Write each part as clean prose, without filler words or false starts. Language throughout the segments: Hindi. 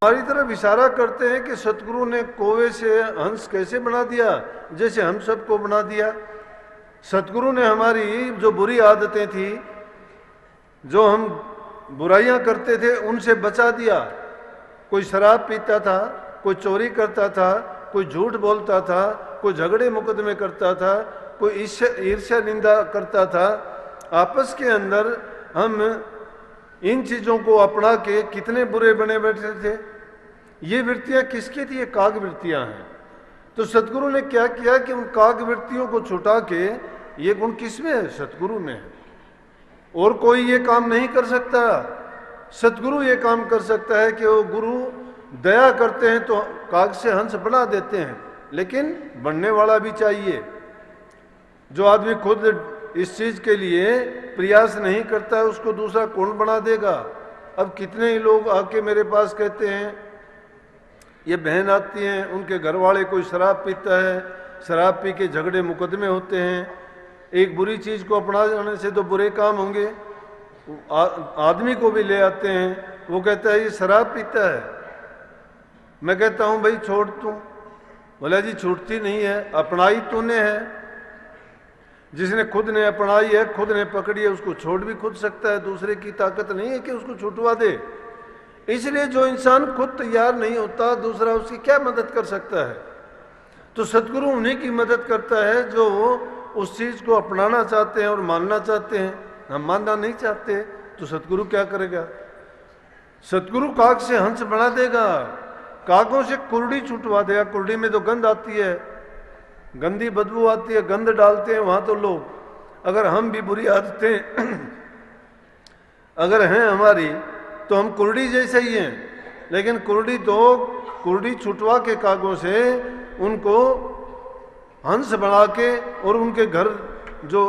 हमारी तरफ इशारा करते हैं कि सतगुरु ने कौवे से हंस कैसे बना दिया, जैसे हम सबको बना दिया। सतगुरु ने हमारी जो बुरी आदतें थी, जो हम बुराइयां करते थे, उनसे बचा दिया। कोई शराब पीता था, कोई चोरी करता था, कोई झूठ बोलता था, कोई झगड़े मुकदमे करता था, कोई ईर्ष्या निंदा करता था। आपस के अंदर हम इन चीजों को अपना के कितने बुरे बने बैठे थे। ये वृत्तियां किसकी थी? ये काग वृत्तियां हैं। तो सतगुरु ने क्या किया कि उन काग वृत्तियों को छुटा के, ये गुण किसमें है? सतगुरु में है। और कोई ये काम नहीं कर सकता। सतगुरु ये काम कर सकता है कि वो गुरु दया करते हैं तो काग से हंस बना देते हैं, लेकिन बनने वाला भी चाहिए। जो आदमी खुद इस चीज के लिए प्रयास नहीं करता है, उसको दूसरा कौन बना देगा? अब कितने ही लोग आके मेरे पास कहते हैं, ये बहन आती हैं, उनके घर वाले कोई शराब पीता है, शराब पी के झगड़े मुकदमे होते हैं। एक बुरी चीज को अपनाने से तो बुरे काम होंगे। आदमी को भी ले आते हैं, वो कहता है ये शराब पीता है। मैं कहता हूं भाई छोड़ तू। बोला जी छूटती नहीं है, अपनाई तूने है। जिसने खुद ने अपनाई है, खुद ने पकड़ी है, उसको छोड़ भी खुद सकता है। दूसरे की ताकत नहीं है कि उसको छुटवा दे। इसलिए जो इंसान खुद तैयार नहीं होता, दूसरा उसकी क्या मदद कर सकता है? तो सतगुरु उन्हीं की मदद करता है जो उस चीज को अपनाना चाहते हैं और मानना चाहते हैं। हम मानना नहीं चाहते तो सतगुरु क्या करेगा? सतगुरु काग से हंस बना देगा, कागों से कुर्डी छुटवा देगा। कुर्डी में तो गंध आती है, गंदी बदबू आती है, गंध डालते हैं वहां तो लोग। अगर हम भी बुरी आदतें अगर हैं हमारी, तो हम कुर्डी जैसे ही हैं। लेकिन कुर्डी छुटवा के कागों से उनको हंस बना के और उनके घर, जो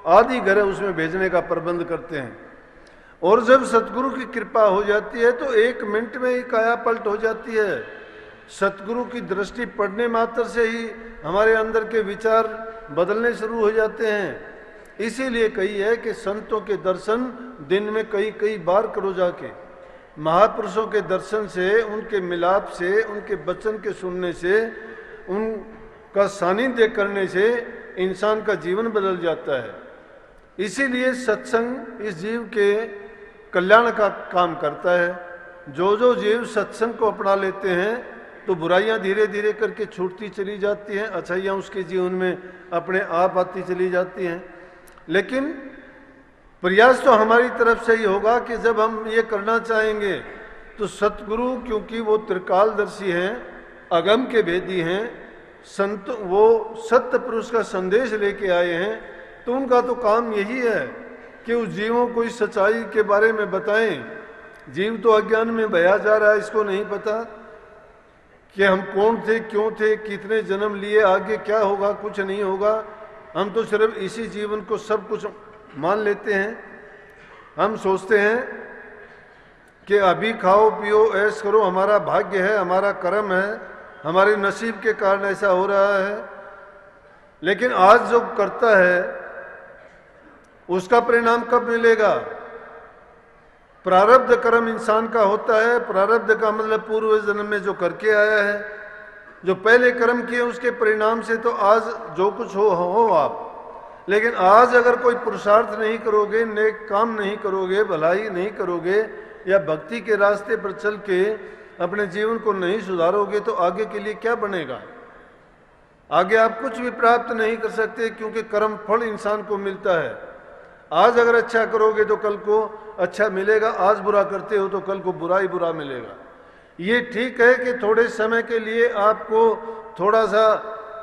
आदि घर है, उसमें भेजने का प्रबंध करते हैं। और जब सतगुरु की कृपा हो जाती है तो 1 मिनट में ही काया पलट हो जाती है। सतगुरु की दृष्टि पड़ने मात्र से ही हमारे अंदर के विचार बदलने शुरू हो जाते हैं। इसीलिए कही है कि संतों के दर्शन दिन में कई बार करो जाके। महापुरुषों के दर्शन से, उनके मिलाप से, उनके वचन के सुनने से, उनका सानिध्य करने से इंसान का जीवन बदल जाता है। इसीलिए सत्संग इस जीव के कल्याण का काम करता है। जो जीव सत्संग को अपना लेते हैं तो बुराइयां धीरे धीरे करके छूटती चली जाती हैं, अच्छाइयां उसके जीवन में अपने आप आती चली जाती हैं। लेकिन प्रयास तो हमारी तरफ से ही होगा कि जब हम ये करना चाहेंगे तो सतगुरु, क्योंकि वो त्रिकालदर्शी हैं, अगम के भेदी हैं, संत, वो सत्य पुरुष का संदेश लेके आए हैं, तो उनका तो काम यही है कि उस जीवों को इस सच्चाई के बारे में बताएं। जीव तो अज्ञान में बहा जा रहा है, इसको नहीं पता कि हम कौन थे, क्यों थे, कितने जन्म लिए, आगे क्या होगा, कुछ नहीं होगा। हम तो सिर्फ इसी जीवन को सब कुछ मान लेते हैं। हम सोचते हैं कि अभी खाओ पियो ऐश करो, हमारा भाग्य है, हमारा कर्म है, हमारे नसीब के कारण ऐसा हो रहा है। लेकिन आज जो करता है उसका परिणाम कब मिलेगा? प्रारब्ध कर्म इंसान का होता है। प्रारब्ध का मतलब पूर्व जन्म में जो करके आया है, जो पहले कर्म किए उसके परिणाम से तो आज जो कुछ हो आप। लेकिन आज अगर कोई पुरुषार्थ नहीं करोगे, नेक काम नहीं करोगे, भलाई नहीं करोगे, या भक्ति के रास्ते पर चल के अपने जीवन को नहीं सुधारोगे, तो आगे के लिए क्या बनेगा? आगे आप कुछ भी प्राप्त नहीं कर सकते, क्योंकि कर्म फल इंसान को मिलता है। आज अगर अच्छा करोगे तो कल को अच्छा मिलेगा, आज बुरा करते हो तो कल को बुरा ही बुरा मिलेगा। ये ठीक है कि थोड़े समय के लिए आपको थोड़ा सा,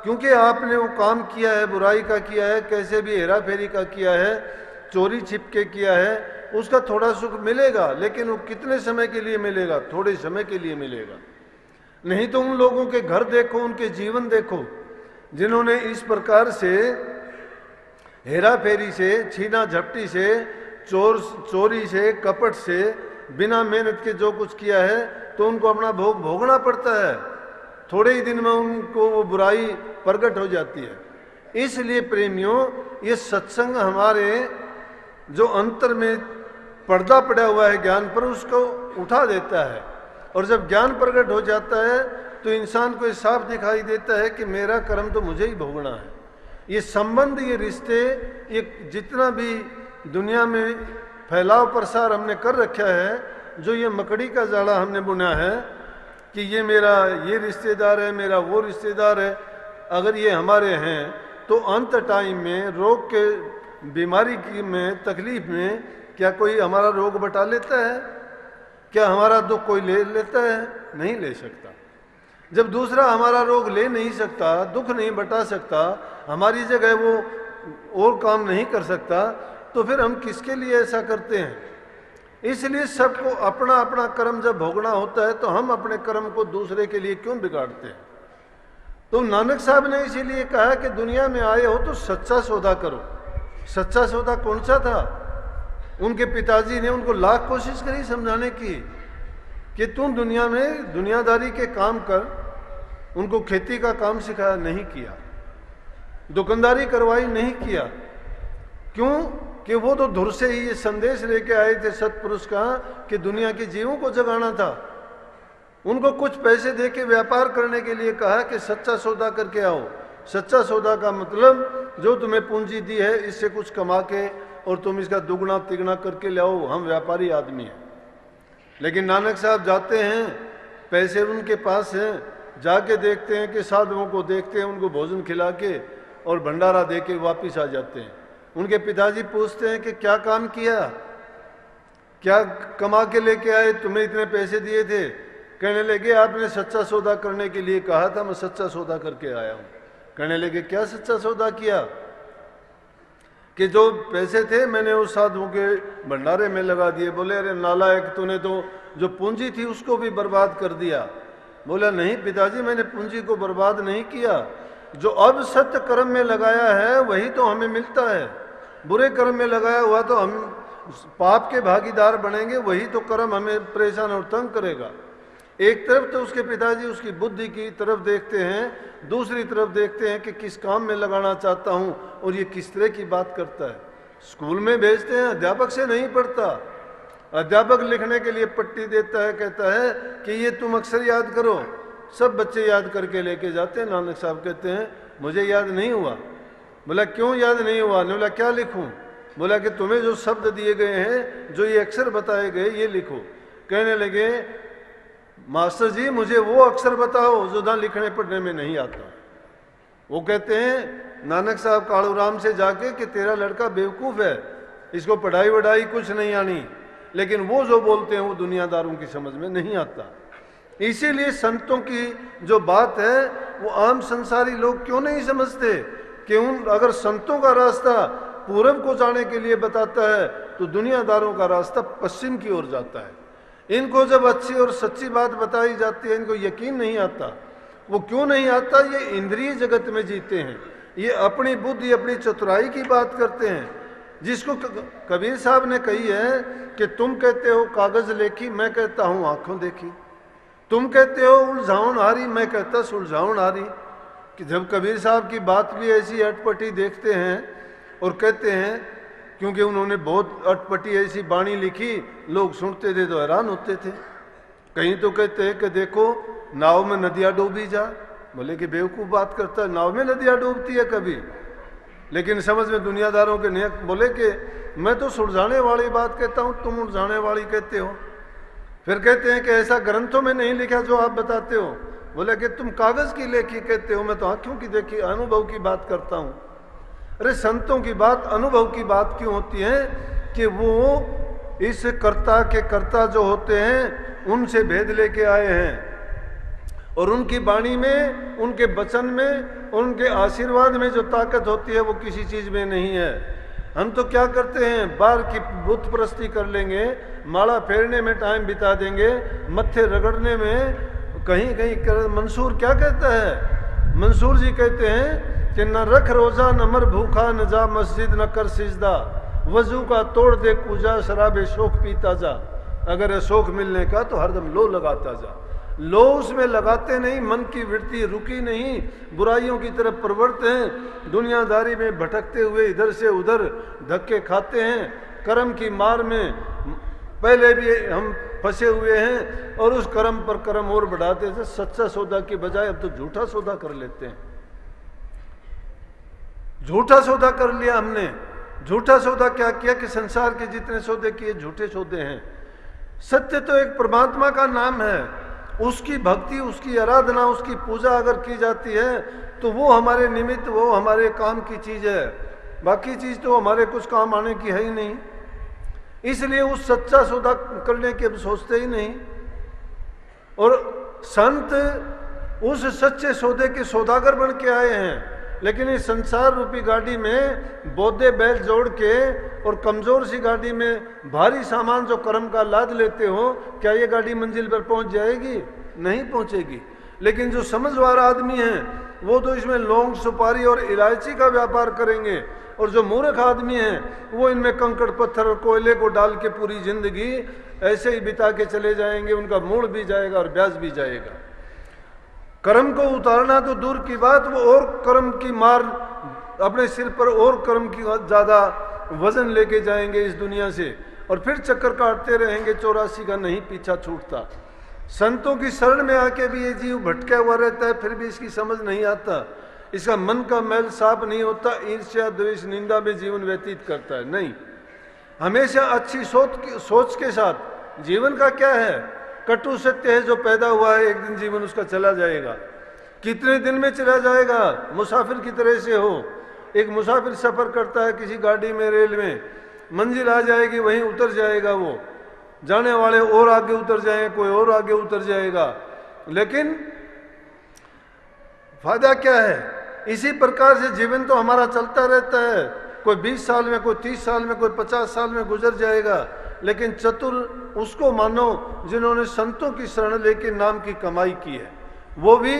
क्योंकि आपने वो काम किया है, बुराई का किया है, कैसे भी हेरा फेरी का किया है, चोरी छिपके किया है, उसका थोड़ा सुख मिलेगा। लेकिन वो कितने समय के लिए मिलेगा? थोड़े समय के लिए मिलेगा। नहीं तो उन लोगों के घर देखो, उनके जीवन देखो, जिन्होंने इस प्रकार से हेरा फेरी से, छीना झपटी से, चोरी से, कपट से, बिना मेहनत के जो कुछ किया है, तो उनको अपना भोग भोगना पड़ता है। थोड़े ही दिन में उनको वो बुराई प्रकट हो जाती है। इसलिए प्रेमियों, ये सत्संग हमारे जो अंतर में पर्दा पड़ा हुआ है ज्ञान पर, उसको उठा देता है। और जब ज्ञान प्रकट हो जाता है तो इंसान को ये साफ दिखाई देता है कि मेरा कर्म तो मुझे ही भोगना है। ये संबंध, ये रिश्ते, ये जितना भी दुनिया में फैलाव प्रसार हमने कर रखा है, जो ये मकड़ी का जाला हमने बुना है कि ये मेरा ये रिश्तेदार है, मेरा वो रिश्तेदार है, अगर ये हमारे हैं तो अंत टाइम में रोग के बीमारी की में तकलीफ में क्या कोई हमारा रोग बटा लेता है? क्या हमारा दुख कोई ले लेता है? नहीं ले सकता। जब दूसरा हमारा रोग ले नहीं सकता, दुख नहीं बटा सकता, हमारी जगह वो और काम नहीं कर सकता, तो फिर हम किसके लिए ऐसा करते हैं? इसलिए सबको अपना अपना कर्म जब भोगना होता है तो हम अपने कर्म को दूसरे के लिए क्यों बिगाड़ते हैं? तो नानक साहब ने इसीलिए कहा कि दुनिया में आए हो तो सच्चा सौदा करो। सच्चा सौदा कौन सा था? उनके पिताजी ने उनको लाख कोशिश करी समझाने की कि तुम दुनिया में दुनियादारी के काम कर। उनको खेती का काम सिखाया, नहीं किया। दुकानदारी करवाई, नहीं किया। क्यों? कि वो तो धुर से ही ये संदेश लेके आए थे सत्पुरुष का कि दुनिया के जीवों को जगाना था। उनको कुछ पैसे दे के व्यापार करने के लिए कहा कि सच्चा सौदा करके आओ। सच्चा सौदा का मतलब जो तुम्हें पूंजी दी है इससे कुछ कमा के और तुम इसका दुगना तिगना करके ले आओ, हम व्यापारी आदमी हैं। लेकिन नानक साहब जाते हैं, पैसे उनके पास हैं, जाके देखते हैं कि साधुओं को देखते हैं, उनको भोजन खिला के और भंडारा दे के वापिस आ जाते हैं। उनके पिताजी पूछते हैं कि क्या काम किया, क्या कमा के लेके आए, तुम्हें इतने पैसे दिए थे? कहने लगे आपने सच्चा सौदा करने के लिए कहा था, मैं सच्चा सौदा करके आया हूं। कहने लगे क्या सच्चा सौदा किया? कि जो पैसे थे मैंने उस साधुओं के भंडारे में लगा दिए। बोले अरे नालायक, तूने तो जो पूंजी थी उसको भी बर्बाद कर दिया। बोला नहीं पिताजी, मैंने पूंजी को बर्बाद नहीं किया। जो अब सत्य कर्म में लगाया है वही तो हमें मिलता है। बुरे कर्म में लगाया हुआ तो हम पाप के भागीदार बनेंगे, वही तो कर्म हमें परेशान और तंग करेगा। एक तरफ तो उसके पिताजी उसकी बुद्धि की तरफ देखते हैं, दूसरी तरफ देखते हैं कि किस काम में लगाना चाहता हूं और ये किस तरह की बात करता है। स्कूल में भेजते हैं, अध्यापक से नहीं पढ़ता। अध्यापक लिखने के लिए पट्टी देता है, कहता है कि ये तुम अक्षर याद करो। सब बच्चे याद करके लेके जाते हैं। नानक साहब कहते हैं मुझे याद नहीं हुआ। बोला क्यों याद नहीं हुआ? बोला क्या लिखूं? बोला कि तुम्हें जो शब्द दिए गए हैं, जो ये अक्षर बताए गए, ये लिखो। कहने लगे मास्टर जी मुझे वो अक्षर बताओ जो ना लिखने पढ़ने में नहीं आता। वो कहते हैं नानक साहब कालूराम से जाके कि तेरा लड़का बेवकूफ़ है, इसको पढ़ाई वढ़ाई कुछ नहीं आनी, लेकिन वो जो बोलते हैं वो दुनियादारों की समझ में नहीं आता। इसीलिए संतों की जो बात है वो आम संसारी लोग क्यों नहीं समझते कि अगर संतों का रास्ता पूरब को जाने के लिए बताता है तो दुनियादारों का रास्ता पश्चिम की ओर जाता है। इनको जब अच्छी और सच्ची बात बताई जाती है इनको यकीन नहीं आता। वो क्यों नहीं आता? ये इंद्रिय जगत में जीते हैं, ये अपनी बुद्धि अपनी चतुराई की बात करते हैं। जिसको कबीर साहब ने कही है कि तुम कहते हो कागज लेखी, मैं कहता हूं आंखों देखी। तुम कहते हो उलझाउन हारी, मैं कहता सुलझाउन हारी। कि जब कबीर साहब की बात भी ऐसी अटपटी देखते हैं और कहते हैं, क्योंकि उन्होंने बहुत अटपटी ऐसी बाणी लिखी, लोग सुनते थे तो हैरान होते थे। कहीं तो कहते हैं कि देखो नाव में नदियाँ डूबी जा। बोले कि बेवकूफ़ बात करता है, नाव में नदियाँ डूबती है कभी? लेकिन समझ में दुनियादारों के नहीं। बोले कि मैं तो सुलझाने वाली बात कहता हूँ, तुम उलझाने वाली कहते हो। फिर कहते हैं कि ऐसा ग्रंथों में नहीं लिखा जो आप बताते हो। बोले कि तुम कागज की लेखी कहते हो, मैं तो आंखों की देखी अनुभव की बात करता हूँ। अरे संतों की बात अनुभव की बात क्यों होती है? कि वो इस कर्ता के कर्ता जो होते हैं उनसे भेद लेके आए हैं और उनकी वाणी में, उनके वचन में, उनके आशीर्वाद में जो ताकत होती है वो किसी चीज में नहीं है। हम तो क्या करते हैं, बाहर की बुत परस्ती कर लेंगे, माला फेरने में टाइम बिता देंगे, मत्थे रगड़ने में कहीं कहीं मंसूर क्या कहता है? मंसूर जी कहते हैं कि न रख रोजा न मर भूखा, न जा मस्जिद न कर सिजदा, वजू का तोड़ दे पूजा, शराबे शोक पीता जा। अगर है शोक मिलने का तो हरदम लो लगाता जा। लो उसमें लगाते नहीं, मन की वृत्ति रुकी नहीं, बुराइयों की तरफ प्रवृत्त हैं, दुनियादारी में भटकते हुए इधर से उधर धक्के खाते हैं, कर्म की मार में पहले भी हम फंसे हुए हैं और उस कर्म पर कर्म और बढ़ाते थे। सच्चा सौदा की बजाय अब तो झूठा सौदा कर लेते हैं। झूठा सौदा कर लिया हमने। झूठा सौदा क्या किया कि संसार के जितने सौदे किए झूठे सौदे हैं। सत्य तो एक परमात्मा का नाम है, उसकी भक्ति, उसकी आराधना, उसकी पूजा अगर की जाती है तो वो हमारे निमित्त, वो हमारे काम की चीज है। बाकी चीज तो हमारे कुछ काम आने की है ही नहीं। इसलिए उस सच्चा सौदा करने के अब सोचते ही नहीं। और संत उस सच्चे सौदे के सौदागर बन के आए हैं। लेकिन इस संसार रूपी गाड़ी में बोधे बैल जोड़ के और कमजोर सी गाड़ी में भारी सामान जो कर्म का लाद लेते हो, क्या ये गाड़ी मंजिल पर पहुंच जाएगी? नहीं पहुंचेगी। लेकिन जो समझदार आदमी हैं वो तो इसमें लौंग, सुपारी और इलायची का व्यापार करेंगे, और जो मूर्ख आदमी हैं वो इनमें कंकड़, पत्थर और कोयले को डाल के पूरी जिंदगी ऐसे ही बिता के चले जाएंगे। उनका मूड भी जाएगा और ब्याज भी जाएगा। कर्म को उतारना तो दूर की बात, वो और कर्म की मार अपने सिर पर और कर्म की ज्यादा वजन लेके जाएंगे इस दुनिया से, और फिर चक्कर काटते रहेंगे। 84 का नहीं पीछा छूटता। संतों की शरण में आके भी ये जीव भटका हुआ रहता है, फिर भी इसकी समझ नहीं आता। इसका मन का मैल साफ नहीं होता, ईर्ष्या, द्वेष, निंदा में जीवन व्यतीत करता है। नहीं, हमेशा अच्छी सोच के साथ। जीवन का क्या है? कटु सत्य है, जो पैदा हुआ है एक दिन जीवन उसका चला जाएगा। कितने दिन में चला जाएगा? मुसाफिर की तरह से हो। एक मुसाफिर सफर करता है किसी गाड़ी में, रेल में, मंजिल आ जाएगी, वहीं उतर जाएगा। वो जाने वाले और आगे उतर जाएंगे, कोई और आगे उतर जाएगा, लेकिन फायदा क्या है? इसी प्रकार से जीवन तो हमारा चलता रहता है। कोई 20 साल में, कोई 30 साल में, कोई 50 साल में गुजर जाएगा। लेकिन चतुर उसको मानो जिन्होंने संतों की शरण लेके नाम की कमाई की है। वो भी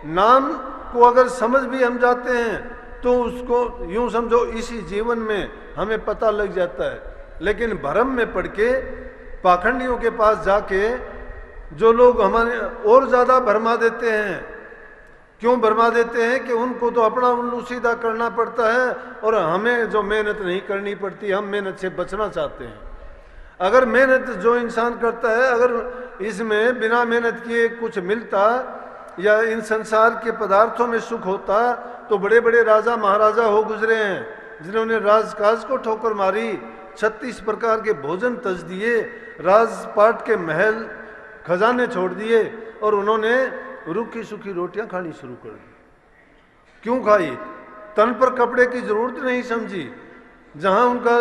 नाम को अगर समझ भी हम जाते हैं तो उसको यूं समझो इसी जीवन में हमें पता लग जाता है। लेकिन भ्रम में पड़ के पाखंडियों के पास जाके जो लोग हमारे और ज्यादा भरमा देते हैं। क्यों भरमा देते हैं? कि उनको तो अपना उल्लू सीधा करना पड़ता है और हमें जो मेहनत नहीं करनी पड़ती, हम मेहनत से बचना चाहते हैं। अगर मेहनत जो इंसान करता है, अगर इसमें बिना मेहनत किए कुछ मिलता या इन संसार के पदार्थों में सुख होता, तो बड़े बड़े राजा महाराजा हो गुजरे हैं जिन्होंने राजकाज को ठोकर मारी, 36 प्रकार के भोजन तज दिए, राजपाट के महल खजाने छोड़ दिए, और उन्होंने रूखी सूखी रोटियां खानी शुरू कर दी। क्यों खाई? तन पर कपड़े की जरूरत नहीं समझी। जहां उनका,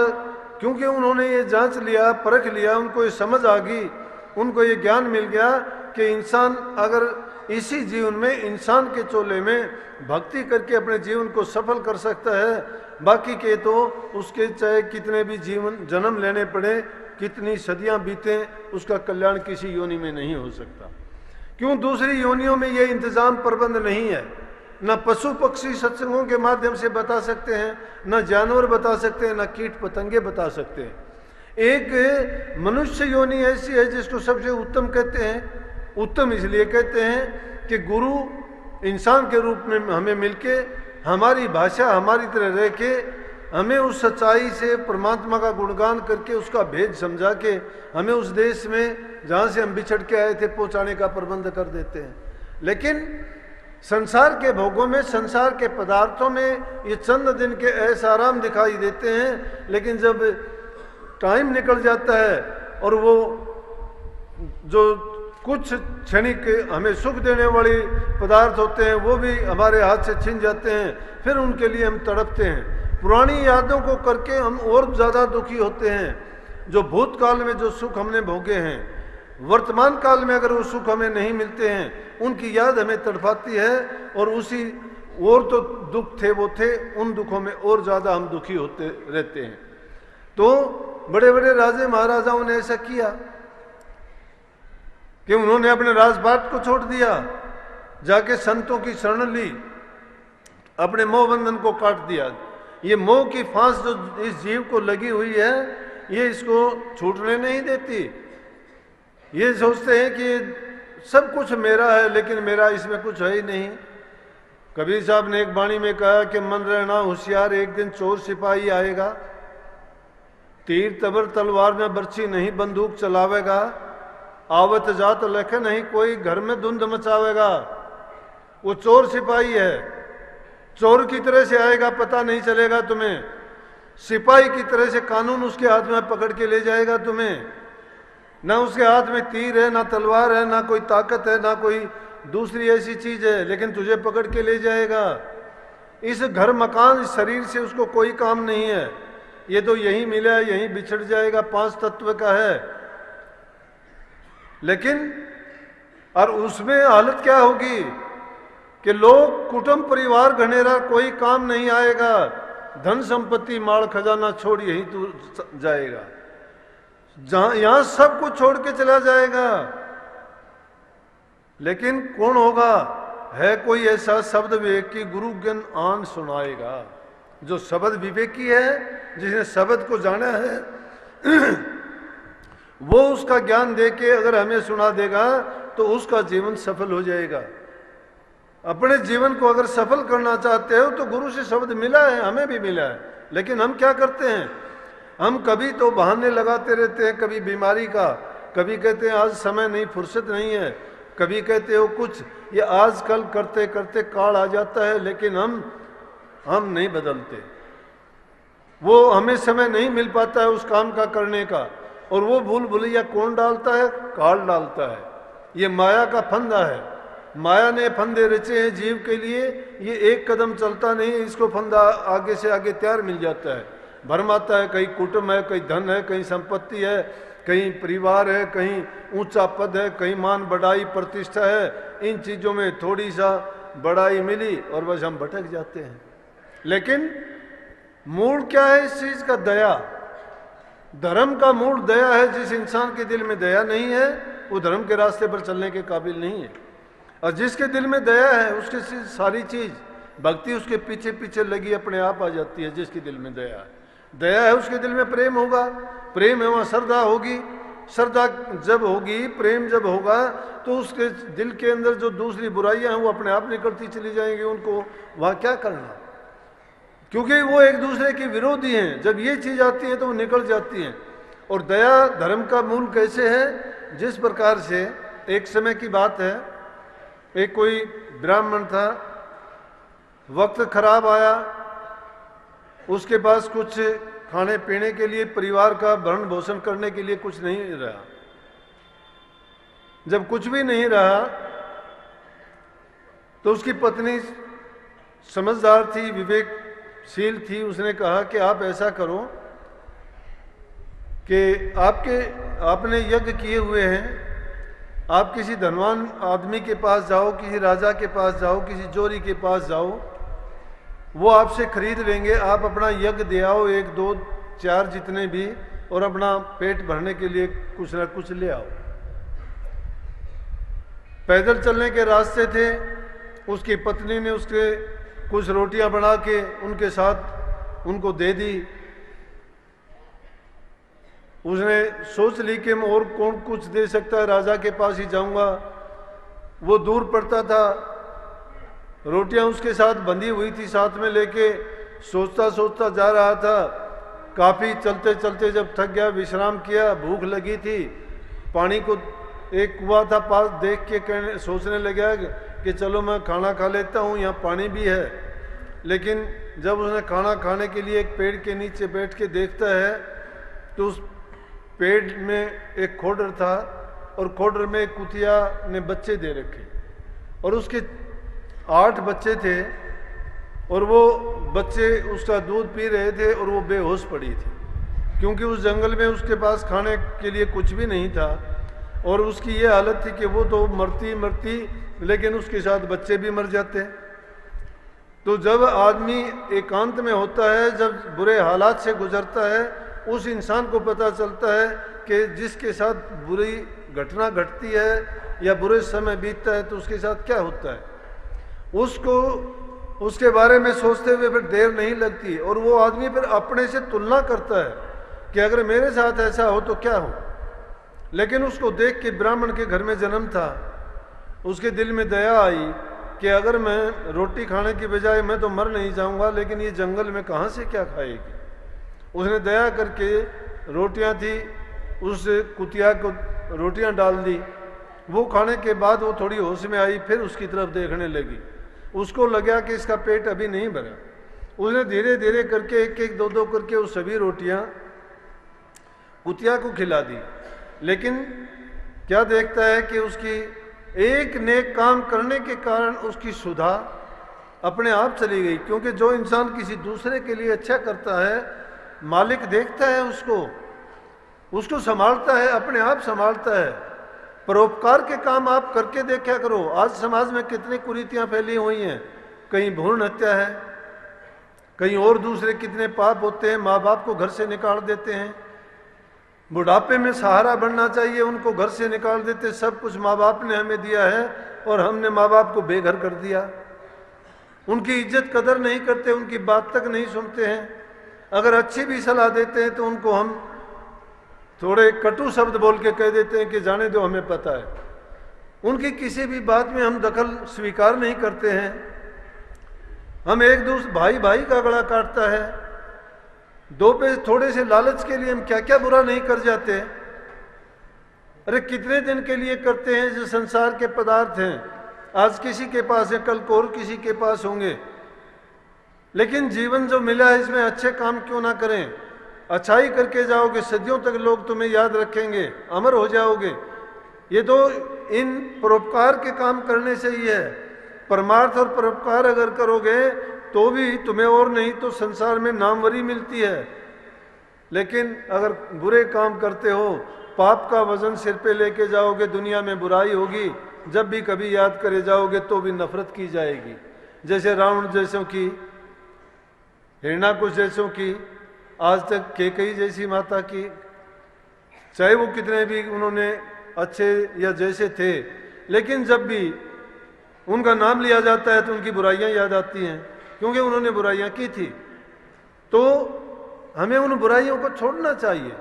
क्योंकि उन्होंने ये जांच लिया, परख लिया, उनको ये समझ आ गई, उनको ये ज्ञान मिल गया कि इंसान अगर इसी जीवन में, इंसान के चोले में भक्ति करके अपने जीवन को सफल कर सकता है, बाकी के तो उसके चाहे कितने भी जीवन जन्म लेने पड़े, कितनी सदियां बीतें, उसका कल्याण किसी योनि में नहीं हो सकता। क्यों? दूसरी योनियों में ये इंतजाम प्रबंध नहीं है। न पशु पक्षी सत्संगों के माध्यम से बता सकते हैं, न जानवर बता सकते हैं, न कीट पतंगे बता सकते हैं। एक मनुष्य योनि ऐसी है जिसको सबसे उत्तम कहते हैं। उत्तम इसलिए कहते हैं कि गुरु इंसान के रूप में हमें मिलके, हमारी भाषा हमारी तरह रह के, हमें उस सच्चाई से परमात्मा का गुणगान करके उसका भेद समझा के हमें उस देश में जहाँ से हम बिछड़ के आए थे पहुँचाने का प्रबंध कर देते हैं। लेकिन संसार के भोगों में, संसार के पदार्थों में ये चंद दिन के ऐसा आराम दिखाई देते हैं, लेकिन जब टाइम निकल जाता है और वो जो कुछ क्षणिक हमें सुख देने वाली पदार्थ होते हैं वो भी हमारे हाथ से छिन जाते हैं, फिर उनके लिए हम तड़पते हैं। पुरानी यादों को करके हम और ज़्यादा दुखी होते हैं। जो भूतकाल में जो सुख हमने भोगे हैं, वर्तमान काल में अगर वो सुख हमें नहीं मिलते हैं, उनकी याद हमें तड़पाती है, और उसी और तो दुख थे वो थे, उन दुखों में और ज़्यादा हम दुखी होते रहते हैं। तो बड़े बड़े राजे महाराजाओं ने ऐसा किया कि उन्होंने अपने राजपाट को छोड़ दिया, जाके संतों की शरण ली, अपने मोह बंधन को काट दिया। ये मोह की फांस जो इस जीव को लगी हुई है, ये इसको छूटने नहीं देती। ये सोचते हैं कि सब कुछ मेरा है, लेकिन मेरा इसमें कुछ है ही नहीं। कबीर साहब ने एक वाणी में कहा कि मन रहना होशियार, एक दिन चोर सिपाही आएगा। तीर तबर तलवार में बर्छी नहीं बंदूक चलावेगा, आवत जात लख नहीं कोई घर में धुंध मचावेगा। वो चोर सिपाही है, चोर की तरह से आएगा, पता नहीं चलेगा तुम्हें। सिपाही की तरह से कानून उसके हाथ में पकड़ के ले जाएगा तुम्हें। ना उसके हाथ में तीर है, ना तलवार है, ना कोई ताकत है, ना कोई दूसरी ऐसी चीज है, लेकिन तुझे पकड़ के ले जाएगा। इस घर मकान इस शरीर से उसको कोई काम नहीं है। ये तो यहीं मिला है, यहीं बिछड़ जाएगा, 5 तत्व का है। लेकिन और उसमें हालत क्या होगी कि लोग कुटुंब परिवार घनेरा कोई काम नहीं आएगा, धन संपत्ति माल खजाना छोड़ यहीं तू जाएगा, जहां यहां सब कुछ छोड़ के चला जाएगा। लेकिन कौन होगा? है कोई ऐसा शब्द विवेक की गुरु ज्ञान आन सुनाएगा। जो शब्द विवेकी है, जिसने शब्द को जाना है वो उसका ज्ञान देके अगर हमें सुना देगा तो उसका जीवन सफल हो जाएगा। अपने जीवन को अगर सफल करना चाहते हो तो गुरु से शब्द मिला है, हमें भी मिला है। लेकिन हम क्या करते हैं? हम कभी तो बहाने लगाते रहते हैं, कभी बीमारी का, कभी कहते हैं आज समय नहीं, फुर्सत नहीं है, कभी कहते हो कुछ। ये आजकल करते करते काल आ जाता है, लेकिन हम नहीं बदलते। वो हमें समय नहीं मिल पाता है उस काम का करने का। और वो भूल भुलैया कौन डालता है? काल डालता है। ये माया का फंदा है। माया ने फंदे रचे हैं जीव के लिए। ये एक कदम चलता नहीं, इसको फंदा आगे से आगे तैयार मिल जाता है, भरमाता है। कहीं कुटुंब है, कहीं धन है, कहीं संपत्ति है, कहीं परिवार है, कहीं ऊंचा पद है, कहीं मान बढ़ाई प्रतिष्ठा है। इन चीजों में थोड़ी सा बढ़ाई मिली और बस हम भटक जाते हैं। लेकिन मूल क्या है इस चीज का? दया। धर्म का मूल दया है। जिस इंसान के दिल में दया नहीं है वो धर्म के रास्ते पर चलने के काबिल नहीं है। और जिसके दिल में दया है उसके सारी चीज भक्ति उसके पीछे पीछे लगी अपने आप आ जाती है। जिसके दिल में दया है, दया है, उसके दिल में प्रेम होगा, प्रेम है वहाँ श्रद्धा होगी। श्रद्धा जब होगी, प्रेम जब होगा, तो उसके दिल के अंदर जो दूसरी बुराइयां हैं वो अपने आप निकलती चली जाएंगी। उनको वहाँ क्या करना, क्योंकि वो एक दूसरे की विरोधी हैं। जब ये चीज आती है तो वो निकल जाती हैं। और दया धर्म का मूल कैसे है? जिस प्रकार से एक समय की बात है, एक कोई ब्राह्मण था, वक्त खराब आया, उसके पास कुछ खाने पीने के लिए, परिवार का भरण पोषण करने के लिए कुछ नहीं रहा। जब कुछ भी नहीं रहा तो उसकी पत्नी समझदार थी, विवेकशील थी। उसने कहा कि आप ऐसा करो कि आपने यज्ञ किए हुए हैं, आप किसी धनवान आदमी के पास जाओ, किसी राजा के पास जाओ, किसी जोरी के पास जाओ, वो आपसे खरीद लेंगे। आप अपना यज्ञ दे आओ, 1, 2, 4 जितने भी, और अपना पेट भरने के लिए कुछ ना कुछ ले आओ। पैदल चलने के रास्ते थे। उसकी पत्नी ने उसके कुछ रोटियां बना के उनके साथ उनको दे दी। उसने सोच ली कि मैं और कौन कुछ दे सकता है, राजा के पास ही जाऊंगा। वो दूर पड़ता था, रोटियां उसके साथ बंधी हुई थी, साथ में लेके सोचता सोचता जा रहा था। काफी चलते चलते जब थक गया, विश्राम किया, भूख लगी थी, पानी को एक कुआं था पास, देख के सोचने लगा कि चलो मैं खाना खा लेता हूँ, यहाँ पानी भी है। लेकिन जब उसने खाना खाने के लिए एक पेड़ के नीचे बैठ के देखता है तो उस पेड़ में एक खोडर था, और खोडर में एक कुतिया ने बच्चे दे रखे, और उसके 8 बच्चे थे, और वो बच्चे उसका दूध पी रहे थे, और वो बेहोश पड़ी थी, क्योंकि उस जंगल में उसके पास खाने के लिए कुछ भी नहीं था। और उसकी ये हालत थी कि वो तो मरती, लेकिन उसके साथ बच्चे भी मर जाते। तो जब आदमी एकांत में होता है, जब बुरे हालात से गुजरता है, उस इंसान को पता चलता है कि जिसके साथ बुरी घटना घटती है या बुरे समय बीतता है तो उसके साथ क्या होता है, उसको उसके बारे में सोचते हुए फिर देर नहीं लगती। और वो आदमी फिर अपने से तुलना करता है कि अगर मेरे साथ ऐसा हो तो क्या हो। लेकिन उसको देख के ब्राह्मण के घर में जन्म था, उसके दिल में दया आई कि अगर मैं रोटी खाने की बजाय मैं तो मर नहीं जाऊंगा, लेकिन ये जंगल में कहाँ से क्या खाएगी। उसने दया करके रोटियां थी, उस कुतिया को रोटियां डाल दी। वो खाने के बाद वो थोड़ी होश में आई, फिर उसकी तरफ देखने लगी। उसको लगा कि इसका पेट अभी नहीं भरा। उसने धीरे धीरे करके एक एक दो दो करके वो सभी रोटियां कुतिया को खिला दी। लेकिन क्या देखता है कि उसकी एक नेक काम करने के कारण उसकी सुधा अपने आप चली गई। क्योंकि जो इंसान किसी दूसरे के लिए अच्छा करता है, मालिक देखता है उसको संभालता है, अपने आप संभालता है। परोपकार के काम आप करके देखा करो। आज समाज में कितनी कुरीतियां फैली हुई हैं, कहीं भ्रूण हत्या है, कहीं और दूसरे कितने पाप होते हैं। माँ बाप को घर से निकाल देते हैं, बुढ़ापे में सहारा बनना चाहिए उनको घर से निकाल देते। सब कुछ माँ बाप ने हमें दिया है और हमने माँ बाप को बेघर कर दिया। उनकी इज्जत कदर नहीं करते, उनकी बात तक नहीं सुनते हैं। अगर अच्छी भी सलाह देते हैं तो उनको हम थोड़े कटु शब्द बोल के कह देते हैं कि जाने दो, हमें पता है। उनकी किसी भी बात में हम दखल स्वीकार नहीं करते हैं। हम एक दूसरे भाई भाई का गला काटता है, दो पे थोड़े से लालच के लिए हम क्या क्या बुरा नहीं कर जाते। अरे कितने दिन के लिए करते हैं जो संसार के पदार्थ हैं। आज किसी के पास है, कल को और किसी के पास होंगे। लेकिन जीवन जो मिला है इसमें अच्छे काम क्यों ना करें। अच्छाई करके जाओगे, सदियों तक लोग तुम्हें याद रखेंगे, अमर हो जाओगे। ये तो इन परोपकार के काम करने से ही है। परमार्थ और परोपकार अगर करोगे तो भी तुम्हें और नहीं तो संसार में नामवरी मिलती है। लेकिन अगर बुरे काम करते हो, पाप का वजन सिर पे लेके जाओगे, दुनिया में बुराई होगी। जब भी कभी याद करे जाओगे तो भी नफरत की जाएगी। जैसे रावण जैसों की, हिरणाकुश जैसों की, आज तक कैकेयी जैसी माता की, चाहे वो कितने भी उन्होंने अच्छे या जैसे थे, लेकिन जब भी उनका नाम लिया जाता है तो उनकी बुराइयां याद आती हैं, क्योंकि उन्होंने बुराइयां की थी। तो हमें उन बुराइयों को छोड़ना चाहिए।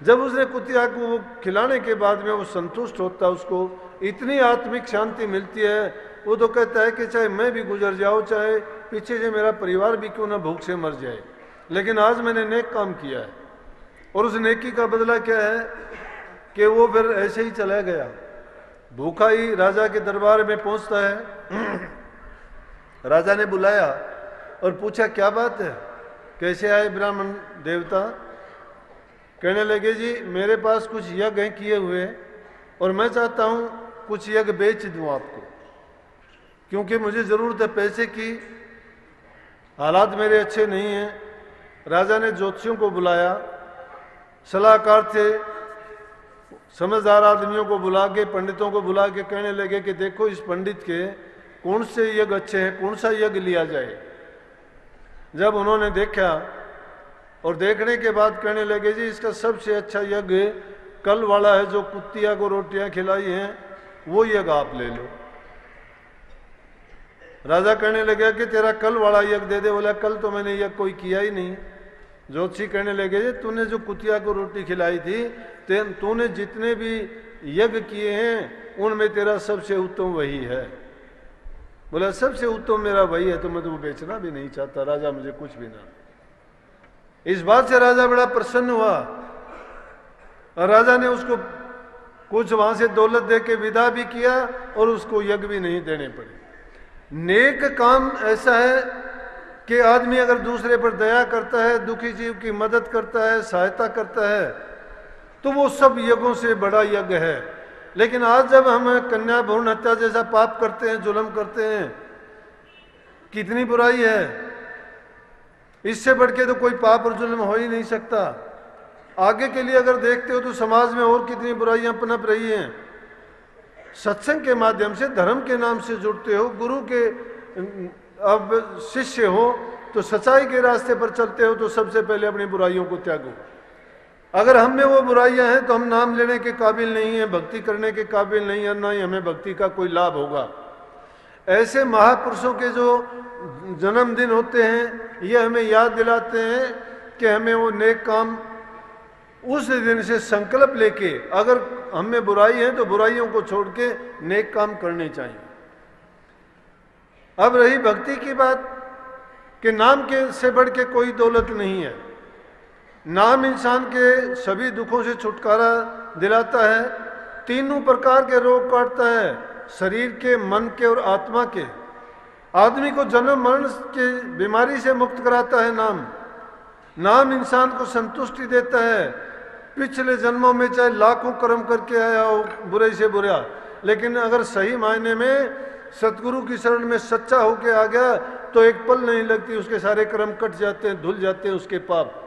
जब उसने कुतिया को वो खिलाने के बाद में वो संतुष्ट होता, उसको इतनी आत्मिक शांति मिलती है। वो तो कहता है कि चाहे मैं भी गुजर जाऊं, चाहे पीछे से मेरा परिवार भी क्यों ना भूख से मर जाए, लेकिन आज मैंने नेक काम किया है। और उस नेकी का बदला क्या है कि वो फिर ऐसे ही चला गया, भूखा ही राजा के दरबार में पहुंचता है। राजा ने बुलाया और पूछा क्या बात है, कैसे आए ब्राह्मण देवता। कहने लगे जी मेरे पास कुछ यज्ञ हैं किए हुए और मैं चाहता हूं कुछ यज्ञ बेच दूं आपको, क्योंकि मुझे जरूरत है पैसे की, हालात मेरे अच्छे नहीं हैं। राजा ने ज्योतिषियों को बुलाया, सलाहकार थे, समझदार आदमियों को बुला के, पंडितों को बुला के कहने लगे कि देखो इस पंडित के कौन से यज्ञ अच्छे हैं, कौन सा यज्ञ लिया जाए। जब उन्होंने देखा और देखने के बाद कहने लगे जी इसका सबसे अच्छा यज्ञ कल वाला है, जो कुत्तिया को रोटियां खिलाई हैं, वो यज्ञ आप ले लो। राजा कहने लगा कि तेरा कल वाला यज्ञ दे दे। बोला कल तो मैंने यज्ञ कोई किया ही नहीं। ज्योतिषी कहने लगे जी तूने जो कुतिया को रोटी खिलाई थी, तूने जितने भी यज्ञ किए हैं उनमें तेरा सबसे उत्तम वही है। बोला सबसे उत्तम मेरा वही है, तो मैं तो वो बेचना भी नहीं चाहता राजा, मुझे कुछ भी ना। इस बात से राजा बड़ा प्रसन्न हुआ और राजा ने उसको कुछ वहां से दौलत दे के विदा भी किया और उसको यज्ञ भी नहीं देने पड़े। नेक काम ऐसा है कि आदमी अगर दूसरे पर दया करता है, दुखी जीव की मदद करता है, सहायता करता है, तो वो सब यज्ञों से बड़ा यज्ञ है। लेकिन आज जब हम कन्या भ्रूण हत्या जैसा पाप करते हैं, जुल्म करते हैं, कितनी बुराई है। इससे बढ़ के तो कोई पाप और जुल्म हो ही नहीं सकता। आगे के लिए अगर देखते हो तो समाज में और कितनी बुराइयां पनप रही हैं। सत्संग के माध्यम से, धर्म के नाम से जुड़ते हो, गुरु के अब शिष्य हो तो सच्चाई के रास्ते पर चलते हो, तो सबसे पहले अपनी बुराइयों को त्यागो। अगर हम में वो बुराइयां हैं तो हम नाम लेने के काबिल नहीं हैं, भक्ति करने के काबिल नहीं है, ना ही हमें भक्ति का कोई लाभ होगा। ऐसे महापुरुषों के जो जन्मदिन होते हैं ये हमें याद दिलाते हैं कि हमें वो नेक काम उस दिन से संकल्प लेके, अगर हमें बुराई है तो बुराइयों को छोड़ के नेक काम करने चाहिए। अब रही भक्ति की बात कि नाम के से बढ़ के कोई दौलत नहीं है। नाम इंसान के सभी दुखों से छुटकारा दिलाता है, तीनों प्रकार के रोग काटता है, शरीर के, मन के और आत्मा के। आदमी को जन्म मरण की बीमारी से मुक्त कराता है नाम। नाम इंसान को संतुष्टि देता है। पिछले जन्मों में चाहे लाखों कर्म करके आया हो बुरे से बुरा, लेकिन अगर सही मायने में सतगुरु की शरण में सच्चा होके आ गया तो एक पल नहीं लगती, उसके सारे कर्म कट जाते हैं, धुल जाते हैं उसके पाप।